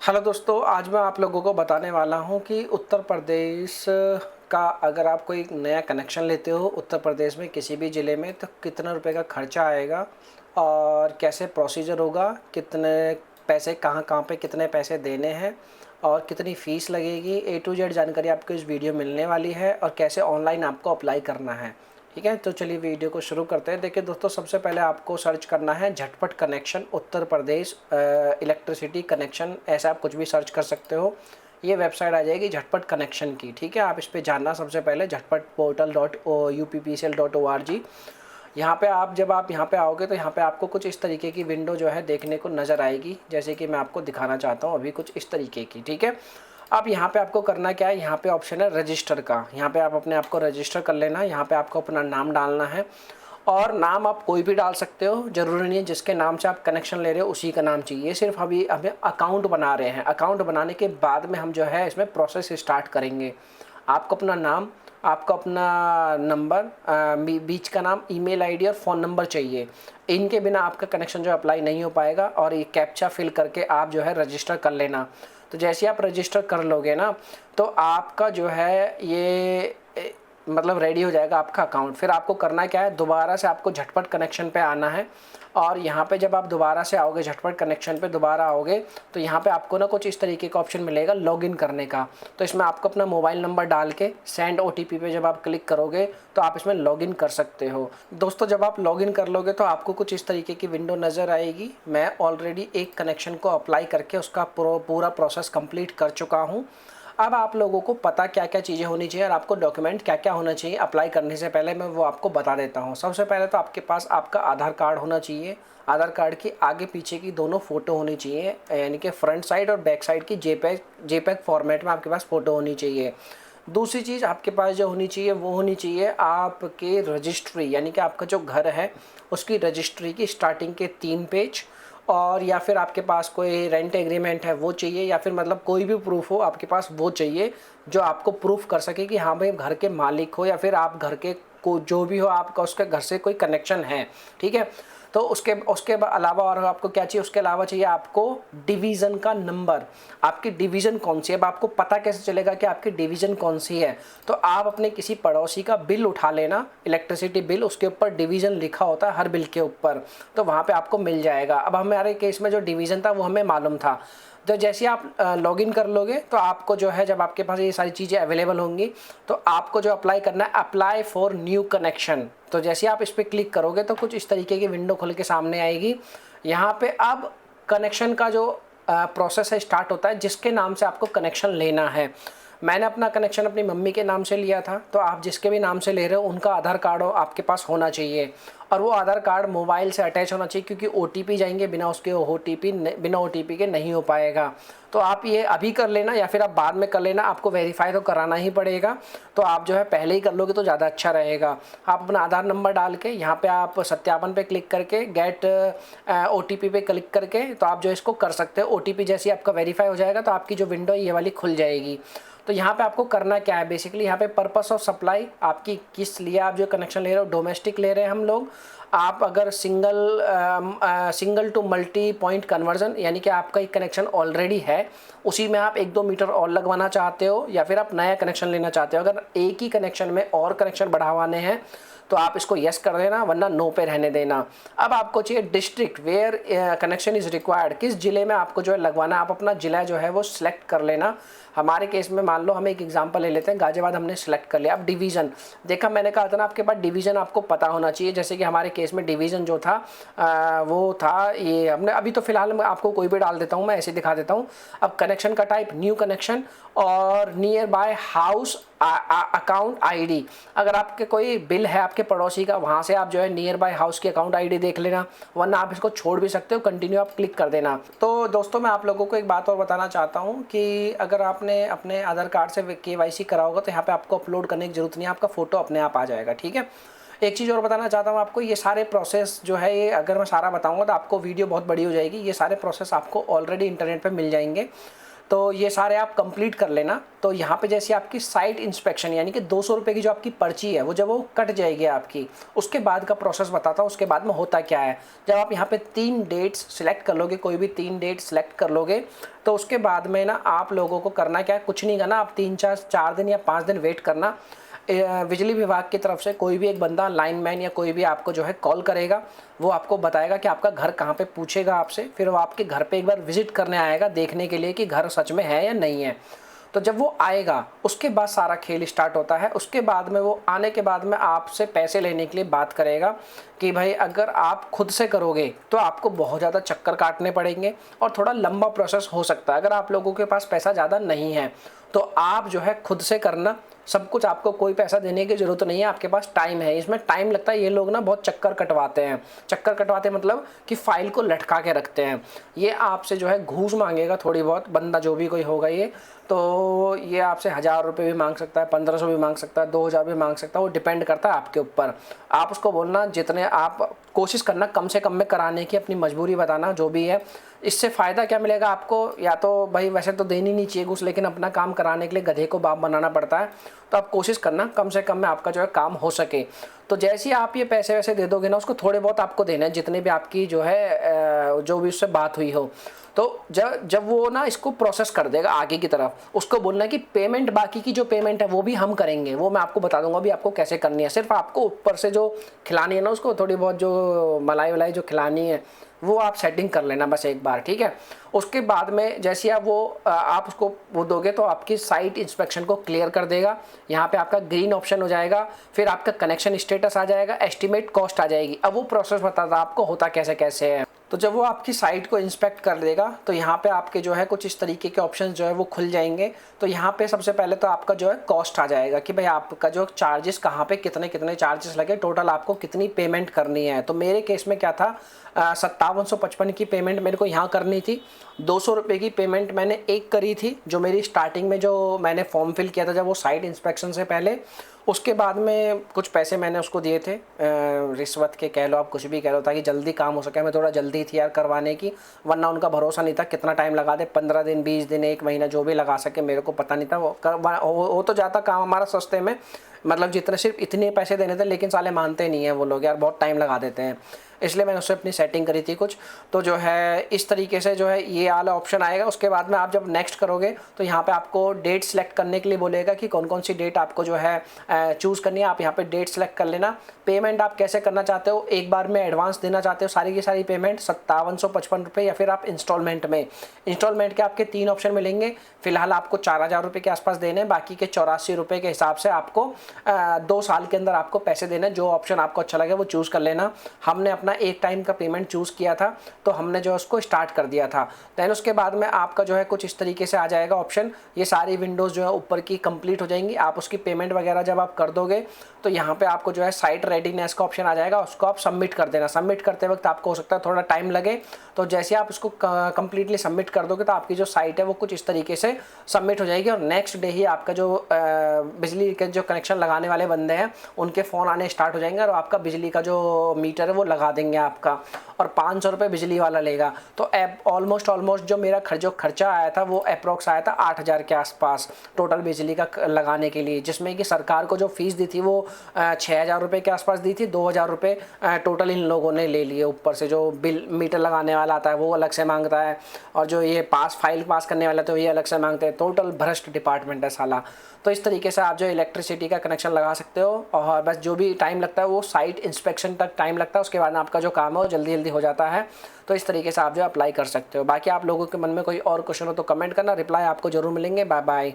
Hello दोस्तों, आज मैं आप लोगों को बताने वाला हूं कि उत्तर प्रदेश का अगर आप कोई नया कनेक्शन लेते हो उत्तर प्रदेश में किसी भी ज़िले में तो कितने रुपए का खर्चा आएगा और कैसे प्रोसीजर होगा, कितने पैसे कहां कहां पे कितने पैसे देने हैं और कितनी फ़ीस लगेगी। ए टू जेड जानकारी आपको इस वीडियो में मिलने वाली है और कैसे ऑनलाइन आपको अप्लाई करना है। ठीक है, तो चलिए वीडियो को शुरू करते हैं। देखिए दोस्तों, सबसे पहले आपको सर्च करना है झटपट connection Uttar Pradesh electricity connection, ऐसा आप कुछ भी सर्च कर सकते हो। ये वेबसाइट आ जाएगी झटपट कनेक्शन की। ठीक है, आप इस पर जानना सबसे पहले झटपट पोर्टल UPPCL.org। यहाँ पे जब आप यहाँ पे आओगे तो यहाँ पे आपको कुछ इस तरीके की विंडो जो है देखने को नज़र आएगी, जैसे कि मैं आपको दिखाना चाहता हूँ अभी कुछ इस तरीके की। ठीक है, अब यहाँ पे आपको करना क्या है, यहाँ पे ऑप्शन है रजिस्टर का। यहाँ पे आप अपने आप को रजिस्टर कर लेना। यहाँ पे आपको अपना नाम डालना है और नाम आप कोई भी डाल सकते हो, ज़रूरी नहीं है जिसके नाम से आप कनेक्शन ले रहे हो उसी का नाम चाहिए। सिर्फ अभी हमें अकाउंट बना रहे हैं, अकाउंट बनाने के बाद में हम जो है इसमें प्रोसेस स्टार्ट करेंगे। आपको अपना नाम, आपको अपना नंबर, बीच का नाम, ईमेल आईडी और फ़ोन नंबर चाहिए। इनके बिना आपका कनेक्शन जो अप्लाई नहीं हो पाएगा और ये कैप्चा फिल करके आप जो है रजिस्टर कर लेना। तो जैसे आप रजिस्टर कर लोगे ना तो आपका जो है ये मतलब रेडी हो जाएगा आपका अकाउंट। फिर आपको करना क्या है, दोबारा से आपको झटपट कनेक्शन पे आना है और यहाँ पे जब आप दोबारा से आओगे, झटपट कनेक्शन पे दोबारा आओगे तो यहाँ पे आपको ना कुछ इस तरीके का ऑप्शन मिलेगा लॉगिन करने का। तो इसमें आपको अपना मोबाइल नंबर डाल के सेंड OTP पे जब आप क्लिक करोगे तो आप इसमें लॉगिन कर सकते हो। दोस्तों, जब आप लॉगिन कर लोगे तो आपको कुछ इस तरीके की विंडो नज़र आएगी। मैं ऑलरेडी एक कनेक्शन को अप्लाई करके उसका पूरा प्रोसेस कंप्लीट कर चुका हूँ। अब आप लोगों को पता क्या क्या चीज़ें होनी चाहिए और आपको डॉक्यूमेंट क्या क्या होना चाहिए अप्लाई करने से पहले, मैं वो आपको बता देता हूँ। सबसे पहले तो आपके पास आपका आधार कार्ड होना चाहिए। आधार कार्ड की आगे पीछे की दोनों फ़ोटो होनी चाहिए, यानी कि फ्रंट साइड और बैक साइड की JPEG फॉर्मेट में आपके पास फ़ोटो होनी चाहिए। दूसरी चीज़ आपके पास जो होनी चाहिए वो होनी चाहिए आपके रजिस्ट्री, यानी कि आपका जो घर है उसकी रजिस्ट्री की स्टार्टिंग के 3 पेज, और या फिर आपके पास कोई रेंट एग्रीमेंट है वो चाहिए, या फिर मतलब कोई भी प्रूफ हो आपके पास वो चाहिए जो आपको प्रूफ कर सके कि हाँ भाई घर के मालिक हो या फिर आप घर के को जो भी हो आपका उसके घर से कोई कनेक्शन है। ठीक है, तो उसके उसके अलावा और आपको क्या चाहिए, उसके अलावा चाहिए आपको डिवीज़न का नंबर, आपकी डिवीज़न कौन सी है। अब आपको पता कैसे चलेगा कि आपकी डिवीज़न कौन सी है, तो आप अपने किसी पड़ोसी का बिल उठा लेना, इलेक्ट्रिसिटी बिल, उसके ऊपर डिवीज़न लिखा होता है हर बिल के ऊपर, तो वहाँ पे आपको मिल जाएगा। अब हमारे केस में जो डिवीज़न था वो हमें मालूम था। तो जैसे आप लॉगिन कर लोगे तो आपको जो है, जब आपके पास ये सारी चीज़ें अवेलेबल होंगी तो आपको जो अप्लाई करना है, अप्लाई फॉर न्यू कनेक्शन। तो जैसे आप इस पर क्लिक करोगे तो कुछ इस तरीके की विंडो खुल के सामने आएगी। यहाँ पे अब कनेक्शन का जो प्रोसेस है स्टार्ट होता है, जिसके नाम से आपको कनेक्शन लेना है। मैंने अपना कनेक्शन अपनी मम्मी के नाम से लिया था, तो आप जिसके भी नाम से ले रहे हो उनका आधार कार्ड आपके पास होना चाहिए और वो आधार कार्ड मोबाइल से अटैच होना चाहिए, क्योंकि OTP जाएंगे, बिना उसके बिना OTP के नहीं हो पाएगा। तो आप ये अभी कर लेना या फिर आप बाद में कर लेना, आपको वेरीफाई तो कराना ही पड़ेगा। तो आप जो है पहले ही कर लोगे तो ज़्यादा अच्छा रहेगा। आप अपना आधार नंबर डाल के यहाँ पे आप सत्यापन पे क्लिक करके गेट OTP पे क्लिक करके तो आप जो इसको कर सकते हो। OTP जैसे आपका वेरीफाई हो जाएगा तो आपकी जो विंडो ये वाली खुल जाएगी। तो यहाँ पे आपको करना क्या है, बेसिकली यहाँ पे पर्पस ऑफ सप्लाई आपकी किस लिए आप जो कनेक्शन ले रहे हो, डोमेस्टिक ले रहे हैं हम लोग। आप अगर single to multi point conversion, यानी कि आपका एक कनेक्शन ऑलरेडी है उसी में आप 1-2 मीटर और लगवाना चाहते हो, या फिर आप नया कनेक्शन लेना चाहते हो। अगर एक ही कनेक्शन में और कनेक्शन बढ़ावाने हैं तो आप इसको यस कर देना, वरना नो पे रहने देना। अब आपको चाहिए district where connection is required, किस ज़िले में आपको जो है लगवाना, आप अपना ज़िला जो है वो सिलेक्ट कर लेना। हमारे केस में मान लो हम एक एग्जांपल ले लेते हैं, गाजियाबाद हमने सेलेक्ट कर लिया। अब डिवीज़न देखा, मैंने कहा था ना आपके पास डिवीज़न आपको पता होना चाहिए। जैसे कि हमारे केस में डिवीज़न जो था वो था ये, हमने अभी तो फिलहाल मैं आपको कोई भी डाल देता हूँ, मैं ऐसे दिखा देता हूँ। अब कनेक्शन का टाइप न्यू कनेक्शन और near by house account ID। अगर आपके कोई बिल है आपके पड़ोसी का, वहाँ से आप जो है नियर बाय हाउस की अकाउंट ID देख लेना, वरना आप इसको छोड़ भी सकते हो, कंटिन्यू आप क्लिक कर देना। तो दोस्तों, मैं आप लोगों को एक बात और बताना चाहता हूँ कि अगर आपने अपने आधार कार्ड से KYC करा होगा तो यहाँ पे आपको अपलोड करने की जरूरत नहीं है, आपका फ़ोटो अपने आप आ जाएगा। ठीक है, एक चीज़ और बताना चाहता हूँ आपको, ये सारे प्रोसेस जो है ये अगर मैं सारा बताऊँगा तो आपको वीडियो बहुत बड़ी हो जाएगी। ये सारे प्रोसेस आपको ऑलरेडी इंटरनेट पर मिल जाएंगे। तो ये सारे आप कंप्लीट कर लेना। तो यहाँ पे जैसे आपकी साइट इंस्पेक्शन यानी कि 200 रुपये की जो आपकी पर्ची है वो जब वो कट जाएगी आपकी, उसके बाद का प्रोसेस बताता हूँ उसके बाद में होता क्या है। जब आप यहाँ पे 3 डेट्स सिलेक्ट कर लोगे, कोई भी 3 डेट सिलेक्ट कर लोगे, तो उसके बाद में ना आप लोगों को करना क्या है, कुछ नहीं करना, आप 4 दिन या 5 दिन वेट करना। बिजली विभाग की तरफ से कोई भी एक बंदा लाइनमैन या कोई भी आपको जो है कॉल करेगा, वो आपको बताएगा कि आपका घर कहाँ पे, पूछेगा आपसे, फिर वो आपके घर पे एक बार विजिट करने आएगा देखने के लिए कि घर सच में है या नहीं है। तो जब वो आएगा उसके बाद सारा खेल स्टार्ट होता है। उसके बाद में वो आने के बाद में आपसे पैसे लेने के लिए बात करेगा कि भाई अगर आप खुद से करोगे तो आपको बहुत ज़्यादा चक्कर काटने पड़ेंगे और थोड़ा लंबा प्रोसेस हो सकता है। अगर आप लोगों के पास पैसा ज़्यादा नहीं है तो आप जो है खुद से करना, सब कुछ, आपको कोई पैसा देने की ज़रूरत नहीं है, आपके पास टाइम है। इसमें टाइम लगता है, ये लोग ना बहुत चक्कर कटवाते हैं। चक्कर कटवाते मतलब कि फ़ाइल को लटका के रखते हैं। ये आपसे जो है घूस मांगेगा थोड़ी बहुत, बंदा जो भी कोई होगा ये, तो ये आपसे 1000 रुपये भी मांग सकता है, 1500 भी मांग सकता है, 2000 भी मांग सकता है, वो डिपेंड करता है आपके ऊपर। आप उसको बोलना, जितने आप कोशिश करना कम से कम में कराने की, अपनी मजबूरी बताना जो भी है। इससे फ़ायदा क्या मिलेगा आपको, या तो भाई वैसे तो देनी नहीं चाहिए घूस, लेकिन अपना काम कराने के लिए गधे को बाप बनाना पड़ता है। तो आप कोशिश करना कम से कम में आपका जो है काम हो सके। तो जैसे ही आप ये पैसे वैसे दे दोगे ना, उसको थोड़े बहुत आपको देना है, जितने भी आपकी जो है जो भी उससे बात हुई हो। तो जब वो ना इसको प्रोसेस कर देगा आगे की तरफ, उसको बोलना है कि पेमेंट, बाकी की जो पेमेंट है वो भी हम करेंगे, वो मैं आपको बता दूंगा अभी आपको कैसे करनी है। सिर्फ आपको ऊपर से जो खिलानी है ना उसको, थोड़ी बहुत जो मलाई वलाई जो खिलानी है वो आप सेटिंग कर लेना बस एक बार, ठीक है। उसके बाद में जैसे आप उसको वो दोगे तो आपकी साइट इंस्पेक्शन को क्लियर कर देगा। यहाँ पे आपका ग्रीन ऑप्शन हो जाएगा, फिर आपका कनेक्शन स्टेटस आ जाएगा, एस्टिमेट कॉस्ट आ जाएगी। अब वो प्रोसेस बताता आपको होता कैसे कैसे है। तो जब वो आपकी साइट को इंस्पेक्ट कर देगा तो यहाँ पे आपके जो है कुछ इस तरीके के ऑप्शंस जो है वो खुल जाएंगे। तो यहाँ पे सबसे पहले तो आपका जो है कॉस्ट आ जाएगा कि भाई आपका जो चार्जेस कहाँ पे कितने कितने चार्जेस लगे, टोटल आपको कितनी पेमेंट करनी है। तो मेरे केस में क्या था, 5755 की पेमेंट मेरे को यहाँ करनी थी। 200 रुपये की पेमेंट मैंने एक करी थी, जो मेरी स्टार्टिंग में जो मैंने फॉर्म फिल किया था जब वो साइट इंस्पेक्शन से पहले। उसके बाद में कुछ पैसे मैंने उसको दिए थे, रिश्वत के कह लो, आप कुछ भी कह लो, ताकि जल्दी काम हो सके। मैं थोड़ा जल्दी थी यार करवाने की, वरना उनका भरोसा नहीं था कितना टाइम लगा दे, 15 दिन 20 दिन 1 महीना जो भी लगा सके, मेरे को पता नहीं था। वो तो जाता काम हमारा सस्ते में, मतलब जितने सिर्फ इतने पैसे देने थे, लेकिन साले मानते नहीं हैं वो लोग यार, बहुत टाइम लगा देते हैं। इसलिए मैंने उससे अपनी सेटिंग करी थी कुछ। तो जो है इस तरीके से जो है ये वाला ऑप्शन आएगा। उसके बाद में आप जब नेक्स्ट करोगे तो यहाँ पे आपको डेट सेलेक्ट करने के लिए बोलेगा कि कौन कौन सी डेट आपको जो है चूज़ करनी है। आप यहाँ पे डेट सेलेक्ट कर लेना। पेमेंट आप कैसे करना चाहते हो, एक बार में एडवांस देना चाहते हो सारी की सारी पेमेंट 5755 रुपये, या फिर आप इंस्टॉलमेंट में। इंस्टॉलमेंट के आपके 3 ऑप्शन मिलेंगे। फिलहाल आपको 4000 रुपये के आसपास देने हैं, बाकी के 84 रुपये के हिसाब से आपको 2 साल के अंदर आपको पैसे देने। जो ऑप्शन आपको अच्छा लगे वो चूज़ कर लेना। हमने अपना एक टाइम का पेमेंट चूज़ किया था, तो हमने जो उसको स्टार्ट कर दिया था। दैन उसके बाद में आपका जो है कुछ इस तरीके से आ जाएगा ऑप्शन। ये सारी विंडोज़ जो है ऊपर की कंप्लीट हो जाएंगी। आप उसकी पेमेंट वगैरह जब आप कर दोगे तो यहाँ पे आपको जो है साइट रेडीनेस का ऑप्शन आ जाएगा, उसको आप सबमिट कर देना। सबमिट करते वक्त आपको हो सकता है थोड़ा टाइम लगे, तो जैसे आप उसको कंप्लीटली सबमिट कर दोगे तो आपकी जो साइट है वो कुछ इस तरीके से सबमिट हो जाएगी। और नेक्स्ट डे ही आपका जो बिजली के जो कनेक्शन लगाने वाले बंदे हैं उनके फ़ोन आने स्टार्ट हो जाएंगे और आपका बिजली का जो मीटर है वो लगा देंगे आपका, और 500 रुपये बिजली वाला लेगा। तो ऑलमोस्ट जो मेरा खर्चा आया था वो अप्रोक्स आया था 8000 के आसपास टोटल बिजली का लगाने के लिए, जिसमें कि सरकार को जो फीस दी थी वो 6000 रुपये के आसपास दी थी। 2000 रुपये टोटल इन लोगों ने ले लिए। ऊपर से जो बिल मीटर लगाने वाला आता है वो अलग से मांगता है, और जो ये फाइल पास करने वाला तो ये अलग से मांगते हैं। टोटल भ्रष्ट डिपार्टमेंट है साला। तो इस तरीके से आप जो इलेक्ट्रिसिटी का कनेक्शन लगा सकते हो, और बस जो भी टाइम लगता है वो साइट इंस्पेक्शन तक टाइम लगता है, उसके बाद आपका जो काम है वो जल्दी जल्दी हो जाता है। तो इस तरीके से आप जो अप्लाई कर सकते हो। बाकी आप लोगों के मन में कोई और क्वेश्चन हो तो कमेंट करना, रिप्लाई आपको जरूर मिलेंगे। Bye bye.